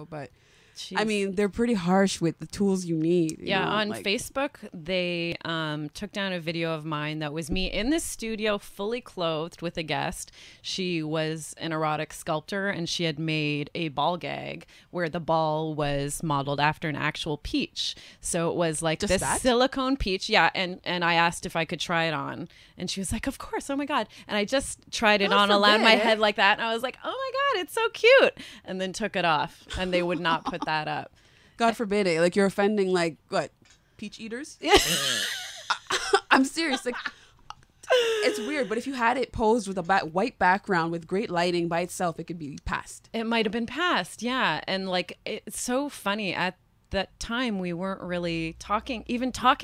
but Jeez. I mean, they're pretty harsh with the tools you need. You know? On like, Facebook, they took down a video of mine that was me in this studio, fully clothed with a guest. She was an erotic sculptor, and she had made a ball gag where the ball was modeled after an actual peach. So it was like Just this that? silicone peach. Yeah, and I asked if I could try it on, and she was like, "Of course, oh my God." And I just tried it God on, allowed my forbid. head like that, and I was like, "Oh my God, it's so cute," and then took it off, and they would not put that up. God forbid it. Like, you're offending, like, what, peach eaters? I'm serious. Like, it's weird, but if you had it posed with a white background with great lighting by itself, it could be passed. It might have been passed, yeah. And like, it's so funny. At that time, we weren't really talking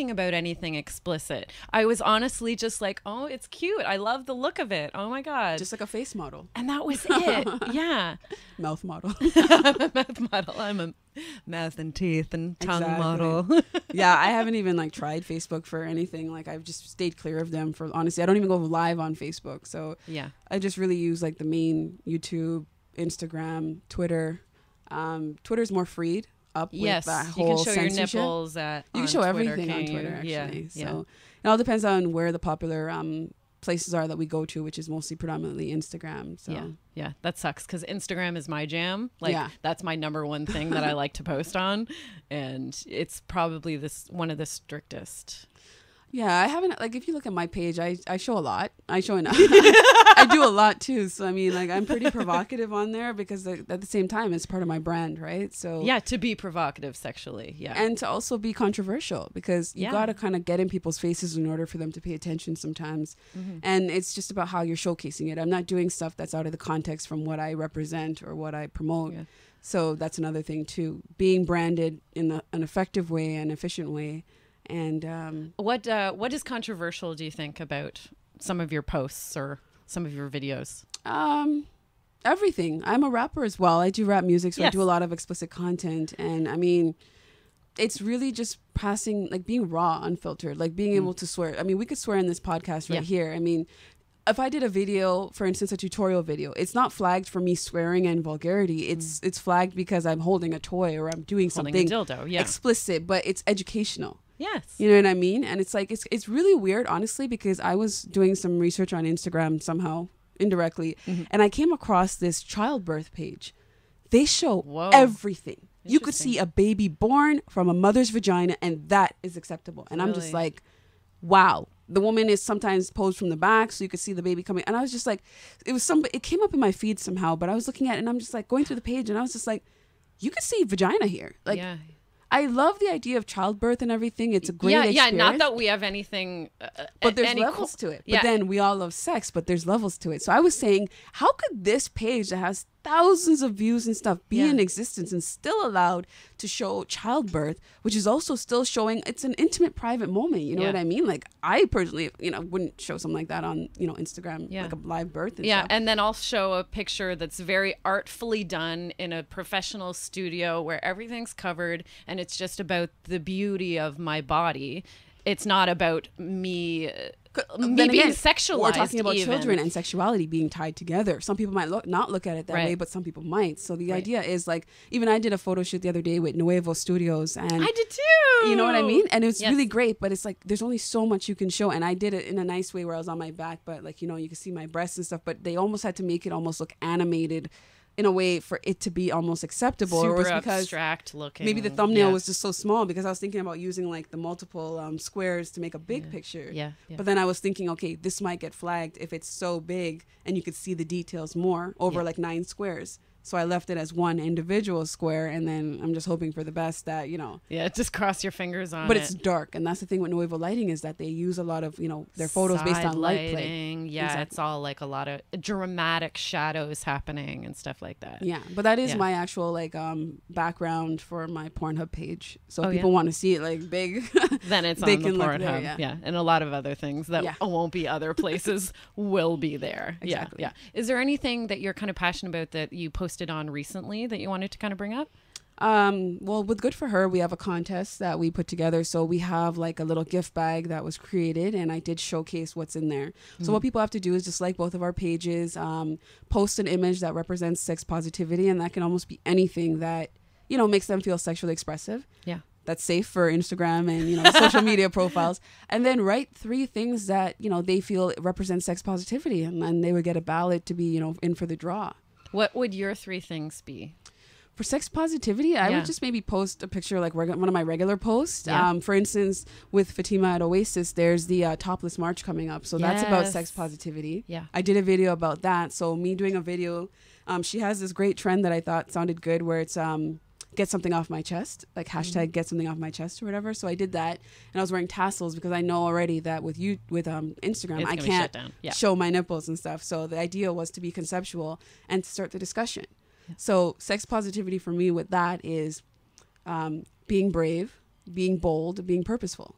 about anything explicit. I was honestly just like, oh, it's cute. I love the look of it. Oh my God. Just like a face model. And that was it. Yeah. Mouth model. I'm a mouth model. I'm a mouth and teeth and tongue Exactly. model. Yeah, I haven't even like tried Facebook for anything. Like, I've just stayed clear of them for, honestly, I don't even go live on Facebook. So Yeah. I just really use like the main YouTube, Instagram, Twitter. Twitter's more freed up Yes. with that You whole can show your censorship. nipples You on can show Twitter, everything on can't Twitter, you? actually. Yeah. So it all depends on where the popular places are that we go to, which is mostly predominantly Instagram. So Yeah, that sucks because Instagram is my jam. Like, Yeah. that's my number one thing that I like to post on, and it's probably one of the strictest. yeah, I haven't, like, if you look at my page, I show a lot. I show enough. I do a lot too. So I mean, like, I'm pretty provocative on there because at the same time, it's part of my brand, right? So Yeah, to be provocative sexually. Yeah, and to also be controversial, because you Yeah. got to kind of get in people's faces in order for them to pay attention sometimes. And it's just about how you're showcasing it. I'm not doing stuff that's out of the context from what I represent or what I promote. Yeah. So that's another thing too, being branded in an effective way and efficient way. And What is controversial, do you think, about some of your posts or some of your videos? everything. I'm a rapper as well. I do rap music, so I Yes. do a lot of explicit content. And I mean, it's really just passing, like, being raw, unfiltered, like being able to swear. I mean, we could swear in this podcast right here. I mean, if I did a video, for instance, a tutorial video, it's not flagged for me swearing and vulgarity. It's flagged because I'm holding a toy or I'm doing Holding something a dildo, yeah. explicit, but it's educational. Yes. You know what I mean? And it's like, it's really weird, honestly, because I was doing some research on Instagram somehow, indirectly, and I came across this childbirth page. They show Whoa. everything. You could Interesting. see a baby born from a mother's vagina, and that is acceptable. And I'm just Really? like, wow. The woman is sometimes posed from the back, so you could see the baby coming. And I was just like, it came up in my feed somehow, but I was looking at it, and I'm just like going through the page, and I was just like, you could see vagina here. Like, yeah. I love the idea of childbirth and everything. It's a great experience. Not that we have anything, But there's any levels to it. Yeah. But then we all love sex, but there's levels to it. So I was saying, how could this page that has thousands of views and stuff be in existence and still allowed to show childbirth, which is also still showing it's an intimate, private moment. You know what I mean? Like, I personally, wouldn't show something like that on, Instagram, like a live birth and stuff. And then I'll show a picture that's very artfully done in a professional studio where everything's covered and it's just about the beauty of my body. It's not about me being sexualized. We're talking about even. children and sexuality being tied together. Some people might not look at it that Right. way, but some people might. So the idea is, like, even I did a photo shoot the other day with Nuevo Studios, and I did too. you know what I mean? And it was Yes. really great, but it's like there's only so much you can show. And I did it in a nice way where I was on my back, but like, you can see my breasts and stuff, but they almost had to make it almost look animated in a way for it to be almost acceptable. Super or it's because abstract looking. maybe the thumbnail Yeah. was just so small, because I was thinking about using like the multiple squares to make a big picture. Yeah. But then I was thinking, okay, this might get flagged if it's so big and you could see the details more over like 9 squares. So I left it as one individual square, and then I'm just hoping for the best that, Yeah, just cross your fingers on but it. it's dark. And that's the thing with Nuevo lighting, is that they use a lot of, their photos based on light play. lighting. Yeah, Exactly. it's all like a lot of dramatic shadows happening and stuff like that. Yeah, but that is Yeah. my actual like background for my Pornhub page. So if Oh, people yeah? want to see it like big, Then it's They on the can look there, Pornhub. yeah. And a lot of other things that Yeah. won't be other places will be there. Exactly. Yeah. Is there anything that you're kind of passionate about that you posted on recently that you wanted to kind of bring up? well, with Good for Her, we have a contest that we put together. So we have like a little gift bag that was created, and I did showcase what's in there. So what people have to do is just like both of our pages, post an image that represents sex positivity, and that can almost be anything that makes them feel sexually expressive. Yeah. That's safe for Instagram and, social media profiles. And then write 3 things that, they feel represent sex positivity. And then they would get a ballot to be, in for the draw. What would your 3 things be? For sex positivity, I would just maybe post a picture like one of my regular posts. Yeah. For instance, with Fatima at Oasis, there's the Topless March coming up. So that's about sex positivity. Yeah. I did a video about that. So me doing a video, she has this great trend that I thought sounded good where it's get something off my chest, like hashtag get something off my chest or whatever. So I did that, and I was wearing tassels because I know already that with Instagram, I can't show my nipples and stuff. So the idea was to be conceptual and to start the discussion. Yeah. So sex positivity for me with that is being brave, being bold, being purposeful.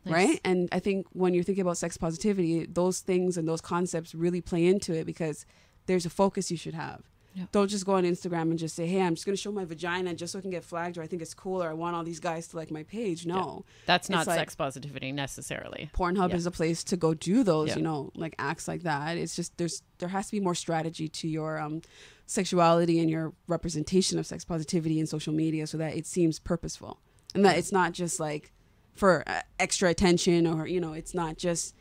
Nice. Right. And I think when you're thinking about sex positivity, those things and those concepts really play into it because there's a focus you should have. Yeah. Don't just go on Instagram and just say, hey, I'm just going to show my vagina just so I can get flagged, or I think it's cool, or I want all these guys to like my page. No. Yeah. That's not sex positivity necessarily. Pornhub is a place to go do those, like acts like that. It's just there has to be more strategy to your sexuality and your representation of sex positivity in social media so that it seems purposeful and that it's not just like for extra attention or, it's not just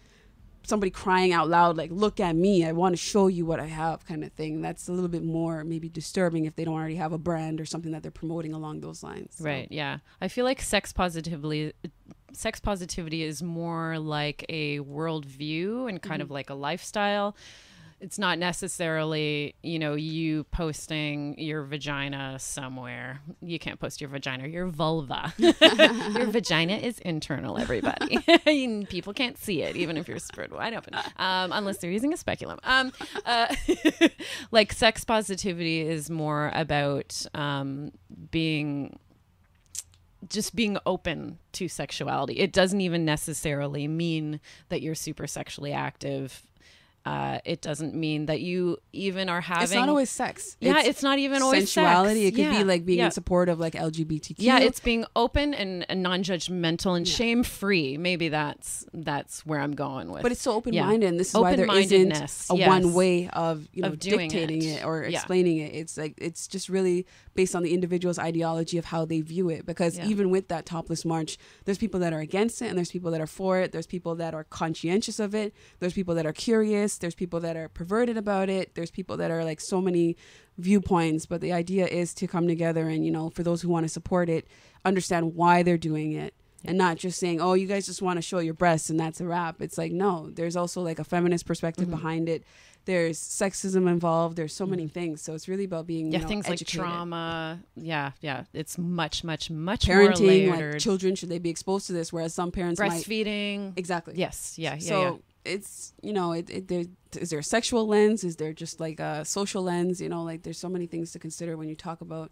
somebody crying out loud, like, look at me, I want to show you what I have kind of thing. That's a little bit more maybe disturbing if they don't already have a brand or something that they're promoting along those lines. So. Right. Yeah. I feel like sex positivity is more like a worldview and kind of like a lifestyle. It's not necessarily, you posting your vagina somewhere. You can't post your vagina, your vulva. Your vagina is internal, everybody. People can't see it, even if you're spread wide open, unless they're using a speculum. Like sex positivity is more about being open to sexuality. It doesn't even necessarily mean that you're super sexually active. It doesn't mean that you even are having... It's not always sex. It's not even always sensuality. Sex. It could be like being in support of like LGBTQ. Yeah, it's being open and non-judgmental and shame-free. Maybe that's where I'm going with. But it's so open-minded, and this is why there isn't a one way of dictating it or explaining it. It's like it's just really based on the individual's ideology of how they view it. Because even with that topless march, there's people that are against it, and there's people that are for it. There's people that are conscientious of it. There's people that are curious. There's people that are perverted about it. There's people that are like so many viewpoints, but the idea is to come together and, for those who want to support it, understand why they're doing it and not just saying, oh, you guys just want to show your breasts and that's a wrap. It's like, no, there's also like a feminist perspective behind it. There's sexism involved. There's so many things. So it's really about being, things educated. Like trauma. Yeah. It's much parenting, more layered. Like children, should they be exposed to this? Whereas some parents breastfeeding. Exactly. Yes. Yeah. So it's, is there a sexual lens? Is there just like a social lens? Like there's so many things to consider when you talk about,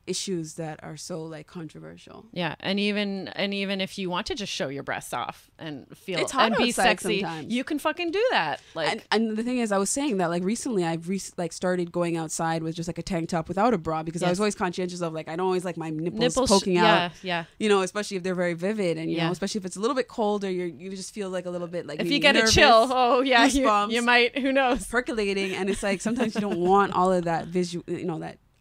issues that are so like controversial. Yeah. And even if you want to just show your breasts off and feel it's hot and be sexy, sometimes. you can fucking do that. Like, and the thing is, I was saying that like recently I've started going outside with just like a tank top without a bra because I was always conscientious of like, I don't always like my nipples poking out. Yeah. Especially if they're very vivid and, especially if it's a little bit cold or you just feel like a little bit like if you get nervous, a chill, you might, who knows, percolating. And it's like, sometimes you don't want all of that visual,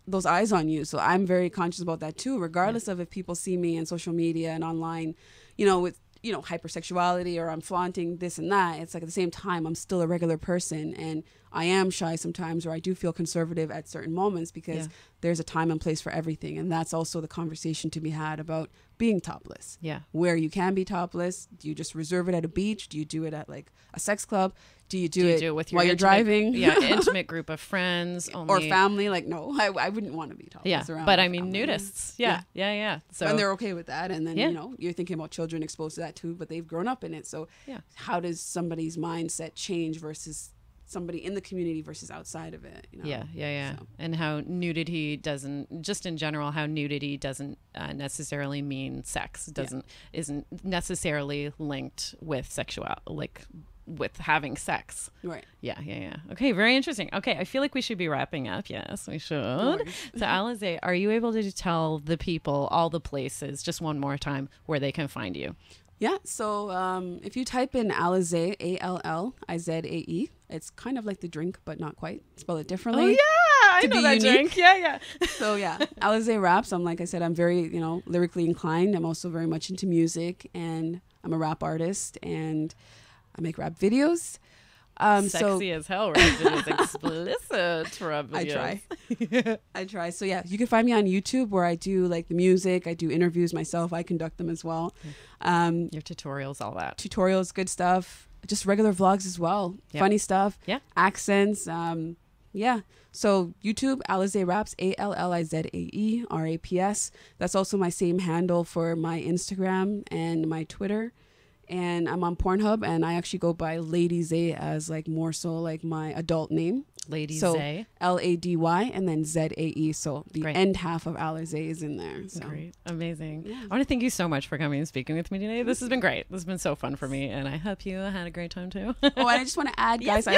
those eyes on you. So I'm very conscious about that too, regardless of if people see me in social media and online, with, hypersexuality or I'm flaunting this and that. It's like at the same time, I'm still a regular person and I am shy sometimes, or I do feel conservative at certain moments because there's a time and place for everything. And that's also the conversation to be had about being topless. Yeah. Where you can be topless. Do you just reserve it at a beach? Do you do it at like a sex club? Do you do it with while you're driving? Yeah, intimate group of friends only. Or family. Like, no, I wouldn't want to be topless around. But I mean, nudists. Yeah. So and they're okay with that. And then, you're thinking about children exposed to that too, but they've grown up in it. So how does somebody's mindset change versus somebody in the community versus outside of it? So. And how nudity doesn't, just in general, how nudity doesn't necessarily mean sex. Isn't necessarily linked with with having sex. Right. Yeah. Okay, very interesting. Okay, I feel like we should be wrapping up. Yes, we should. So Allizae, are you able to tell the people all the places, just one more time, where they can find you? Yeah, so if you type in Allizae, Allizae, it's kind of like the drink, but not quite. Spell it differently. Oh, yeah, to know be that unique. drink. Yeah. So yeah, Allizae Raps. Like I said, I'm very, lyrically inclined. I'm also very much into music, and I'm a rap artist, and I make rap videos. Sexy as hell, right? It is explicit rap videos. I try. So yeah, you can find me on YouTube where I do like the music. I do interviews myself. I conduct them as well. Your tutorials, all that. Tutorials, good stuff. Just regular vlogs as well. Yep. Funny stuff. Yeah. Accents. Yeah. So YouTube, Allizae Raps, Allizae Raps. That's also my same handle for my Instagram and my Twitter. And I'm on Pornhub, and I actually go by Lady Zae as like more so like my adult name. Lady so Zae. Lady and then Zae. So the Great. end half of Allizae is in there. So. Great. Amazing. Yeah. I want to thank you so much for coming and speaking with me today. This has been great. This has been so fun for me, and I hope you had a great time too. Oh, and I just want to add, guys, I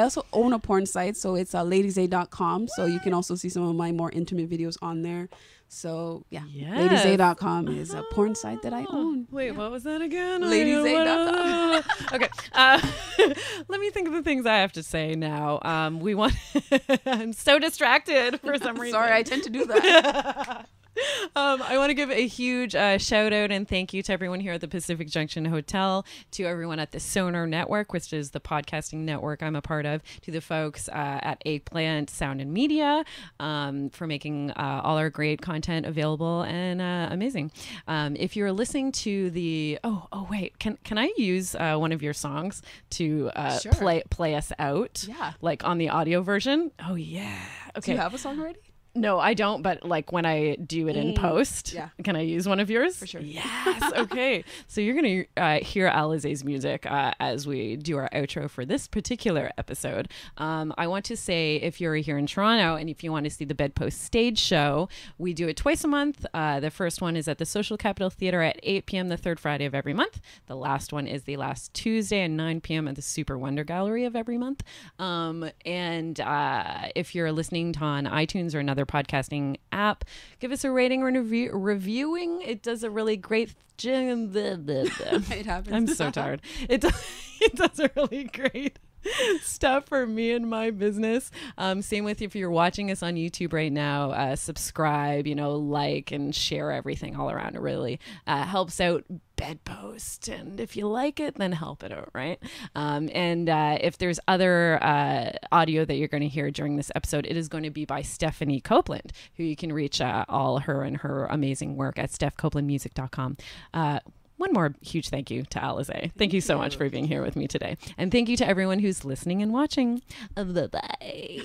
also own a porn site, so it's ladyzae.com. So you can also see some of my more intimate videos on there. So yeah, ladyzae.com is a porn site that I own. Wait, what was that again? Ladyzae.com. Okay. Let me think of the things I have to say now. I'm so distracted for some reason. Sorry, I tend to do that. I want to give a huge shout out and thank you to everyone here at the Pacific Junction Hotel, to everyone at the Sonar Network, which is the podcasting network I'm a part of, to the folks at Eggplant Sound and Media for making all our great content available and amazing. If you're listening to the wait, can I use one of your songs to Sure. play us out? Yeah. Like on the audio version? Oh yeah. Okay. Do you have a song already? No, I don't. But like when I do it in post, can I use one of yours? For sure. Yes. Okay. So you're going to hear Allizae's music as we do our outro for this particular episode. I want to say, if you're here in Toronto and if you want to see the Bedpost stage show, we do it twice a month. The first one is at the Social Capital Theatre at 8 p.m. the third Friday of every month. The last one is the last Tuesday at 9 p.m. at the Super Wonder Gallery of every month. And if you're listening to on iTunes or another podcasting app, give us a rating or reviewing. It does a really great It happens. I'm so tired. It does a really great stuff for me and my business. Same with if you're watching us on YouTube right now, subscribe, like and share everything all around. It really helps out Bedpost, and if you like it, then help it out, right? And if there's other audio that you're going to hear during this episode, it is going to be by Stephanie Copeland, who you can reach all her and her amazing work at stephcopelandmusic.com. One more huge thank you to Allizae. Thank you so much for being here with me today. And thank you to everyone who's listening and watching. Bye-bye.